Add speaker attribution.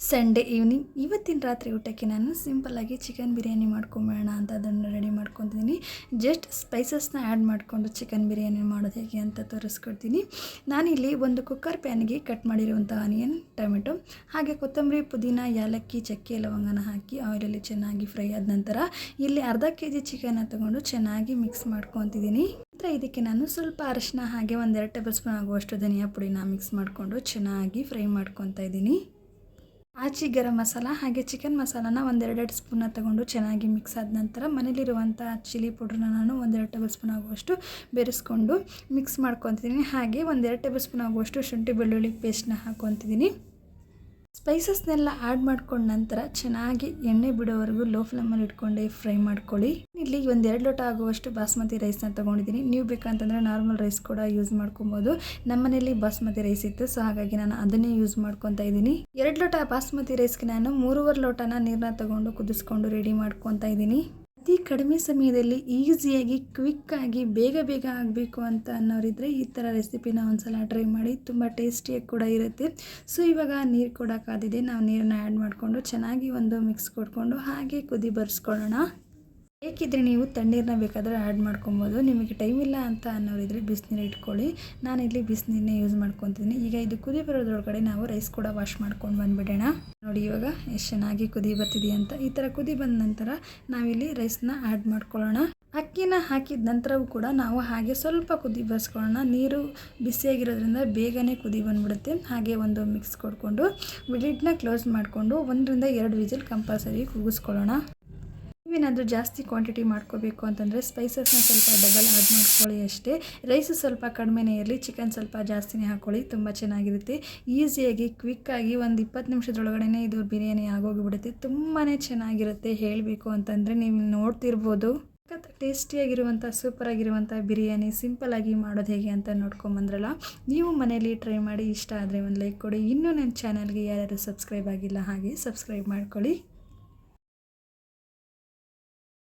Speaker 1: Sunday evening ಇವತ್ತಿನ ರಾತ್ರಿ ಊಟಕ್ಕೆ ನಾನು ಸಿಂಪಲ್ಲಾಗಿ ಚಿಕನ್ ಬಿರಿಯಾನಿ ಮಾಡ್ಕೊಂಬೇಡ ಅಂತ ಅದನ್ನು ರೆಡಿ ಮಾಡ್ಕೊತಿದ್ದೀನಿ. ಜಸ್ಟ್ ಸ್ಪೈಸಸ್ನ ಆ್ಯಡ್ ಮಾಡಿಕೊಂಡು ಚಿಕನ್ ಬಿರಿಯಾನಿ ಮಾಡೋದು ಹೇಗೆ ಅಂತ ತೋರಿಸ್ಕೊಡ್ತೀನಿ. ನಾನಿಲ್ಲಿ ಒಂದು ಕುಕ್ಕರ್ ಪ್ಯಾನ್ಗೆ ಕಟ್ ಮಾಡಿರುವಂಥ ಆನಿಯನ್, ಟೊಮೆಟೊ ಹಾಗೆ ಕೊತ್ತಂಬರಿ, ಪುದೀನ, ಏಲಕ್ಕಿ, ಚಕ್ಕೆ, ಲವಂಗನ ಹಾಕಿ ಆಯಿಲಲ್ಲಿ ಚೆನ್ನಾಗಿ ಫ್ರೈ ಆದ ನಂತರ ಇಲ್ಲಿ ಅರ್ಧ kg ಚಿಕನ್ನ ತೊಗೊಂಡು ಚೆನ್ನಾಗಿ ಮಿಕ್ಸ್ ಮಾಡ್ಕೊತಿದ್ದೀನಿ. ನಂತರ ಇದಕ್ಕೆ ನಾನು ಸ್ವಲ್ಪ ಅರಿಶಿನ ಹಾಗೆ 1-2 ಟೇಬಲ್ ಸ್ಪೂನ್ ಆಗುವಷ್ಟು ಧನಿಯಾ ಪುಡಿನ ಮಿಕ್ಸ್ ಮಾಡಿಕೊಂಡು ಚೆನ್ನಾಗಿ ಫ್ರೈ ಮಾಡ್ಕೊತಾ ಇದ್ದೀನಿ. ಆಚಿ ಗರಂ ಮಸಾಲ ಹಾಗೆ ಚಿಕನ್ ಮಸಾಲಾನ 1-2 ಸ್ಪೂನ ತಗೊಂಡು ಚೆನ್ನಾಗಿ ಮಿಕ್ಸ್ ಆದ ನಂತರ ಮನೇಲಿರುವಂಥ ಚಿಲ್ಲಿ ಪೌಡ್ರನ್ನ ನಾನು 1-2 ಟೇಬಲ್ ಸ್ಪೂನ್ ಆಗುವಷ್ಟು ಬೆರೆಸ್ಕೊಂಡು ಮಿಕ್ಸ್ ಮಾಡ್ಕೊತಿದ್ದೀನಿ. ಹಾಗೆ 1-2 ಟೇಬಲ್ ಸ್ಪೂನ್ ಆಗುವಷ್ಟು ಶುಂಠಿ ಬೆಳ್ಳುಳ್ಳಿ ಪೇಸ್ಟ್ನ ಹಾಕ್ಕೊತಿದ್ದೀನಿ. ಸ್ಪೈಸಸ್ನೆಲ್ಲ ಆ್ಯಡ್ ಮಾಡ್ಕೊಂಡ ನಂತರ ಚೆನ್ನಾಗಿ ಎಣ್ಣೆ ಬಿಡೋವರೆಗೂ ಲೋ ಫ್ಲೇಮಲ್ಲಿ ಇಟ್ಕೊಂಡೆ ಫ್ರೈ ಮಾಡ್ಕೊಳ್ಳಿ. ಇಲ್ಲಿ 1-2 ಲೋಟ ಆಗುವಷ್ಟು ಬಾಸ್ಮತಿ ರೈಸ್ನ ತೊಗೊಂಡಿದ್ದೀನಿ. ನೀವು ಬೇಕಂತಂದರೆ ನಾರ್ಮಲ್ ರೈಸ್ ಕೂಡ ಯೂಸ್ ಮಾಡ್ಕೊಬೋದು. ನಮ್ಮನೇಲಿ ಬಾಸ್ಮತಿ ರೈಸ್ ಇತ್ತು, ಸೊ ಹಾಗಾಗಿ ನಾನು ಅದನ್ನೇ ಯೂಸ್ ಮಾಡ್ಕೊತಾ ಇದ್ದೀನಿ. 2 ಲೋಟ ಬಾಸ್ಮತಿ ರೈಸ್ಗೆ ನಾನು 3.5 ಲೋಟನ ನೀರನ್ನ ತೊಗೊಂಡು ಕುದಿಸ್ಕೊಂಡು ರೆಡಿ ಮಾಡ್ಕೊತಾ ಇದ್ದೀನಿ. ಅತಿ ಕಡಿಮೆ ಸಮಯದಲ್ಲಿ ಈಸಿಯಾಗಿ ಕ್ವಿಕ್ಕಾಗಿ ಬೇಗ ಆಗಬೇಕು ಅಂತ ಅನ್ನೋರಿದ್ರೆ ಈ ಥರ ರೆಸಿಪಿನ ಒಂದ್ಸಲ ಟ್ರೈ ಮಾಡಿ, ತುಂಬ ಟೇಸ್ಟಿಯಾಗಿ ಕೂಡ ಇರುತ್ತೆ. ಸೊ ಇವಾಗ ನೀರು ಕೂಡ ಕಾದಿದೆ, ನಾವು ನೀರನ್ನ ಆ್ಯಡ್ ಮಾಡಿಕೊಂಡು ಚೆನ್ನಾಗಿ ಒಂದು ಮಿಕ್ಸ್ ಕೊಟ್ಕೊಂಡು ಹಾಗೆ ಕುದಿ ಬರ್ಸ್ಕೊಳ್ಳೋಣ. ಬೇಕಿದ್ರೆ ನೀವು ತಣ್ಣೀರನ್ನ ಬೇಕಾದರೆ ಆ್ಯಡ್ ಮಾಡ್ಕೊಬೋದು. ನಿಮಗೆ ಟೈಮ್ ಇಲ್ಲ ಅಂತ ಅನ್ನೋರಿದ್ರೆ ಬಿಸಿನೀರು ಇಟ್ಕೊಳ್ಳಿ. ನಾನಿಲ್ಲಿ ಬಿಸಿನೀರನ್ನೇ ಯೂಸ್ ಮಾಡ್ಕೊತಿದ್ದೀನಿ. ಈಗ ಇದು ಕುದಿ ಬರೋದ್ರೊಳಗಡೆ ನಾವು ರೈಸ್ ಕೂಡ ವಾಶ್ ಮಾಡ್ಕೊಂಡು ಬಂದುಬಿಡೋಣ. ನೋಡಿ ಇವಾಗ ಎಷ್ಟು ಚೆನ್ನಾಗಿ ಕುದಿ ಬರ್ತಿದೆ ಅಂತ. ಈ ಥರ ಕುದಿ ಬಂದ ನಂತರ ನಾವಿಲ್ಲಿ ರೈಸ್ನ ಆ್ಯಡ್ ಮಾಡ್ಕೊಳ್ಳೋಣ. ಅಕ್ಕಿನ ಹಾಕಿದ ನಂತರವೂ ಕೂಡ ನಾವು ಹಾಗೆ ಸ್ವಲ್ಪ ಕುದಿ ಬರ್ಸ್ಕೊಳ್ಳೋಣ. ನೀರು ಬಿಸಿಯಾಗಿರೋದ್ರಿಂದ ಬೇಗನೆ ಕುದಿ ಬಂದುಬಿಡುತ್ತೆ. ಹಾಗೆ ಒಂದು ಮಿಕ್ಸ್ ಕೊಡ್ಕೊಂಡು ಲಿಡ್ನ ಕ್ಲೋಸ್ ಮಾಡಿಕೊಂಡು 1-2 ವಿಸಿಲ್ ಕಂಪಲ್ಸರಿ ಕೂಗಿಸ್ಕೊಳ್ಳೋಣ. ನೀವೇನಾದರೂ ಜಾಸ್ತಿ ಕ್ವಾಂಟಿಟಿ ಮಾಡ್ಕೋಬೇಕು ಅಂತಂದರೆ ಸ್ಪೈಸಸ್ನ ಸ್ವಲ್ಪ ಡಬಲ್ ಆ್ಯಡ್ ಮಾಡ್ಕೊಳ್ಳಿ ಅಷ್ಟೇ. ರೈಸು ಸ್ವಲ್ಪ ಕಡಿಮೆನೇ ಇರಲಿ, ಚಿಕನ್ ಸ್ವಲ್ಪ ಜಾಸ್ತಿನೇ ಹಾಕ್ಕೊಳ್ಳಿ, ತುಂಬ ಚೆನ್ನಾಗಿರುತ್ತೆ. ಈಸಿಯಾಗಿ ಕ್ವಿಕ್ಕಾಗಿ 20 ನಿಮಿಷದೊಳಗಡೆ ಇದು ಬಿರಿಯಾನಿ ಆಗೋಗಿಬಿಡುತ್ತೆ. ತುಂಬಾ ಚೆನ್ನಾಗಿರುತ್ತೆ. ಹೇಳಬೇಕು ಅಂತಂದರೆ ನೀವು ನೋಡ್ತಿರ್ಬೋದು. ಟೇಸ್ಟಿಯಾಗಿರುವಂಥ ಸೂಪರಾಗಿರುವಂಥ ಬಿರಿಯಾನಿ ಸಿಂಪಲ್ಲಾಗಿ ಮಾಡೋದು ಹೇಗೆ ಅಂತ ನೋಡ್ಕೊಂಬಂದ್ರಲ್ಲ. ನೀವು ಮನೇಲಿ ಟ್ರೈ ಮಾಡಿ, ಇಷ್ಟ ಆದರೆ ಒಂದು ಲೈಕ್ ಕೊಡಿ. ಇನ್ನೂ ನನ್ನ ಚಾನಲ್ಗೆ ಯಾರ್ಯಾರು ಸಬ್ಸ್ಕ್ರೈಬ್ ಆಗಿಲ್ಲ ಹಾಗೆ ಸಬ್ಸ್ಕ್ರೈಬ್ ಮಾಡ್ಕೊಳ್ಳಿ.